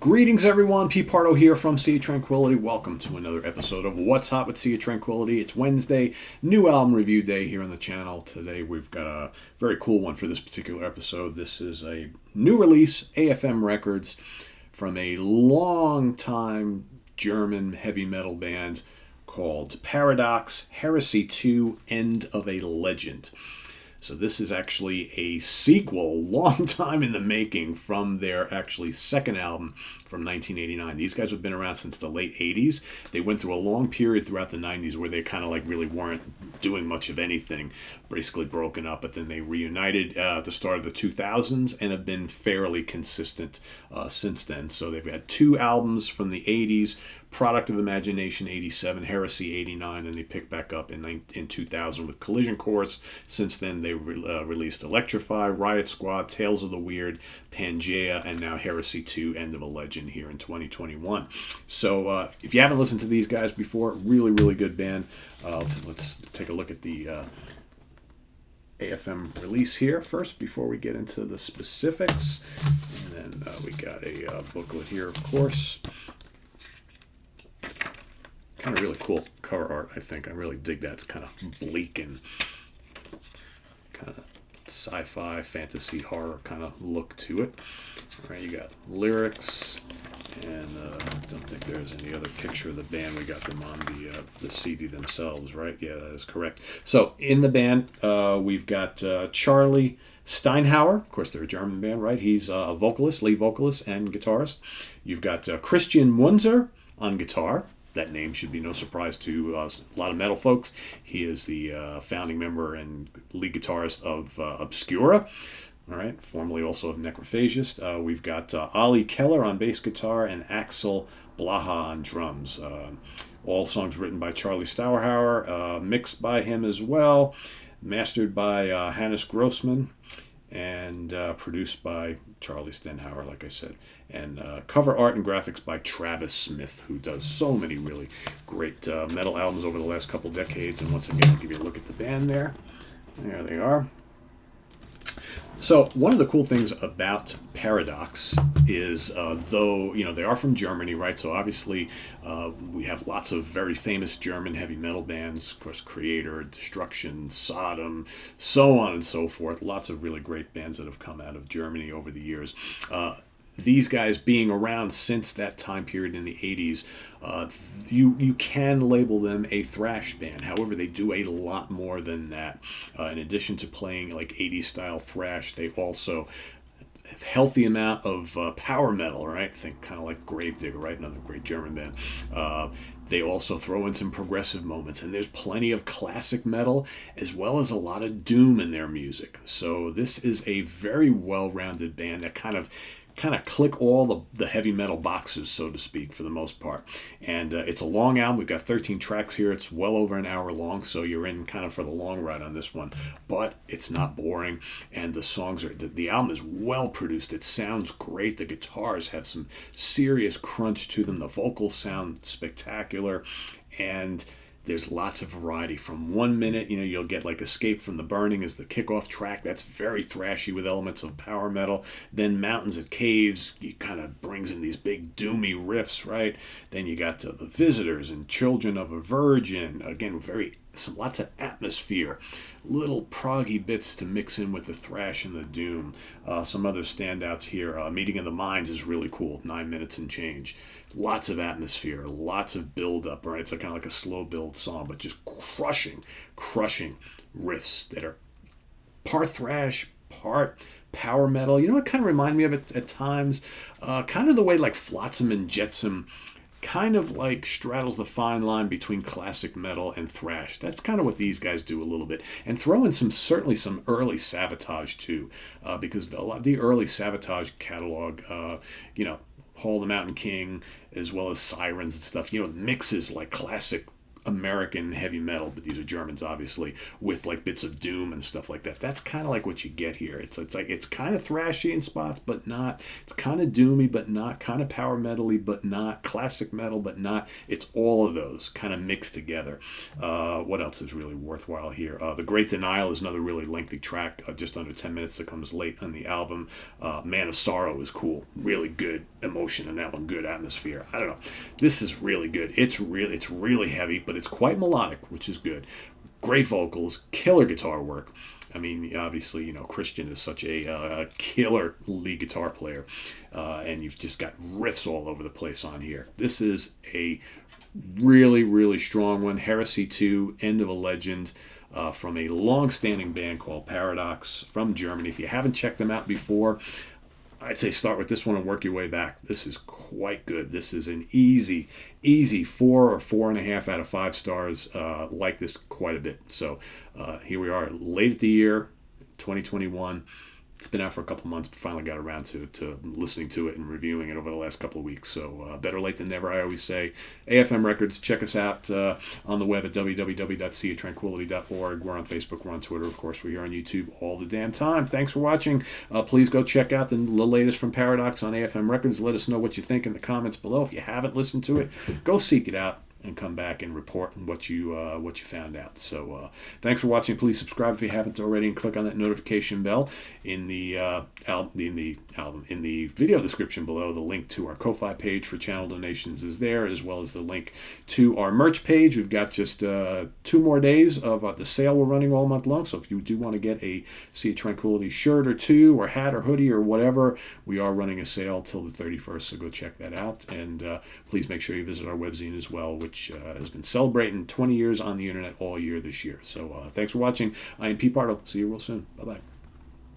Greetings, everyone. Pete Pardo here from Sea of Tranquility. Welcome to another episode of What's Hot with Sea of Tranquility. It's Wednesday, new album review day here on the channel. Today we've got a very cool one for this particular episode. This is a new release, AFM Records, from a long-time German heavy metal band called Paradox, Heresy II, End of a Legend. So this is actually a sequel, long time in the making, from their actually second album from 1989. These guys have been around since the late 80s. They went through a long period throughout the 90s where they kind of like really weren't doing much of anything, basically broken up, but then they reunited at the start of the 2000s and have been fairly consistent since then. So they've had two albums from the 80s, Product of Imagination 87, Heresy 89, and they picked back up in 2000 with Collision Course. Since then, they released Electrify, Riot Squad, Tales of the Weird, Pangea, and now Heresy 2, End of a Legend here in 2021. So if you haven't listened to these guys before, really, really good band. Let's take a look at the AFM release here first before we get into the specifics. And then we got a booklet here, of course. Kind of really cool cover art, I think. I really dig that. It's kind of bleak and kind of sci-fi, fantasy, horror kind of look to it. All right, you got lyrics, and I don't think there's any other picture of the band. We got them on the CD themselves, right? Yeah, that is correct. So in the band, we've got Charlie Stenhauer. Of course, they're a German band, right? He's a vocalist, lead vocalist, and guitarist. You've got Christian Windsor on guitar. That name should be no surprise to a lot of metal folks. He is the founding member and lead guitarist of Obscura, all right, formerly also of Necrophagist. We've got Ollie Keller on bass guitar and Axel Blaha on drums. All songs written by Charlie Stenhauer, mixed by him as well, mastered by Hannes Grossman, and produced by Charlie Stenhauer, like I said. And cover art and graphics by Travis Smith, who does so many really great metal albums over the last couple decades. And once again, I'll give you a look at the band there. There they are. So one of the cool things about Paradox is, though they are from Germany, right? So obviously we have lots of very famous German heavy metal bands, of course, Creator, Destruction, Sodom, so on and so forth. Lots of really great bands that have come out of Germany over the years. These guys being around since that time period in the 80s, you can label them a thrash band. However, they do a lot more than that. In addition to playing like 80s style thrash, they also have a healthy amount of power metal, right? Think kind of like Gravedigger, right? Another great German band. They also throw in some progressive moments, and there's plenty of classic metal as well as a lot of doom in their music. So this is a very well-rounded band that kind of click all the heavy metal boxes, so to speak, for the most part. And it's a long album. We've got 13 tracks here. It's well over an hour long, so you're in kind of for the long ride on this one. But it's not boring, and the songs the album is well produced. It sounds great. The guitars have some serious crunch to them. The vocals sound spectacular, and there's lots of variety. From 1 minute, you'll get like Escape from the Burning as the kickoff track. That's very thrashy with elements of power metal. Then Mountains and Caves, he kind of brings in these big doomy riffs, right? Then you got The Visitors and Children of a Virgin. Again, lots of atmosphere. Little proggy bits to mix in with the thrash and the doom. Some other standouts here. Meeting of the Minds is really cool. 9 minutes and change. Lots of atmosphere, lots of build-up, right? It's kind of like a slow build song, but just crushing riffs that are part thrash, part power metal. You know what kind of remind me of it at times? Kind of the way like Flotsam and Jetsam kind of like straddles the fine line between classic metal and thrash. That's kind of what these guys do a little bit. And throw in certainly some early Sabotage too, because the early Sabotage catalog, Paul the Mountain King, as well as Sirens and stuff, mixes like classic American heavy metal, but these are Germans, obviously, with like bits of doom and stuff like that. That's kind of like what you get here. It's like it's kind of thrashy in spots, but not. It's kind of doomy, but not. Kind of power metally, but not. Classic metal, but not. It's all of those kind of mixed together. What else is really worthwhile here? The Great Denial is another really lengthy track, just under 10 minutes, that comes late on the album. Man of Sorrow is cool. Really good emotion in that one. Good atmosphere. I don't know. This is really good. It's really heavy, but it's quite melodic, which is good. Great vocals, killer guitar work. I mean, obviously, Christian is such a killer lead guitar player, and you've just got riffs all over the place on here. This is a really, really strong one. Heresy II, End of a Legend, from a long-standing band called Paradox from Germany. If you haven't checked them out before, I'd say start with this one and work your way back. This is quite good. This is an easy 4 or 4.5 out of 5 stars. Like this quite a bit. So here we are, late at the year, 2021. It's been out for a couple months, but finally got around to listening to it and reviewing it over the last couple of weeks. So better late than never, I always say. AFM Records, check us out on the web at www.seaoftranquility.org. We're on Facebook, we're on Twitter, of course. We're here on YouTube all the damn time. Thanks for watching. Please go check out the latest from Paradox on AFM Records. Let us know what you think in the comments below. If you haven't listened to it, go seek it out and come back and report what you found out. So thanks for watching. Please subscribe if you haven't already, and click on that notification bell in the video description below. The link to our Ko-Fi page for channel donations is there, as well as the link to our merch page. We've got just 2 more days of the sale we're running all month long. So if you do want to get a Sea of Tranquility shirt or 2, or hat or hoodie or whatever, we are running a sale till the 31st. So go check that out, and please make sure you visit our webzine as well, which has been celebrating 20 years on the internet all year this year. So thanks for watching. I am Pete Pardo. See you real soon. Bye-bye.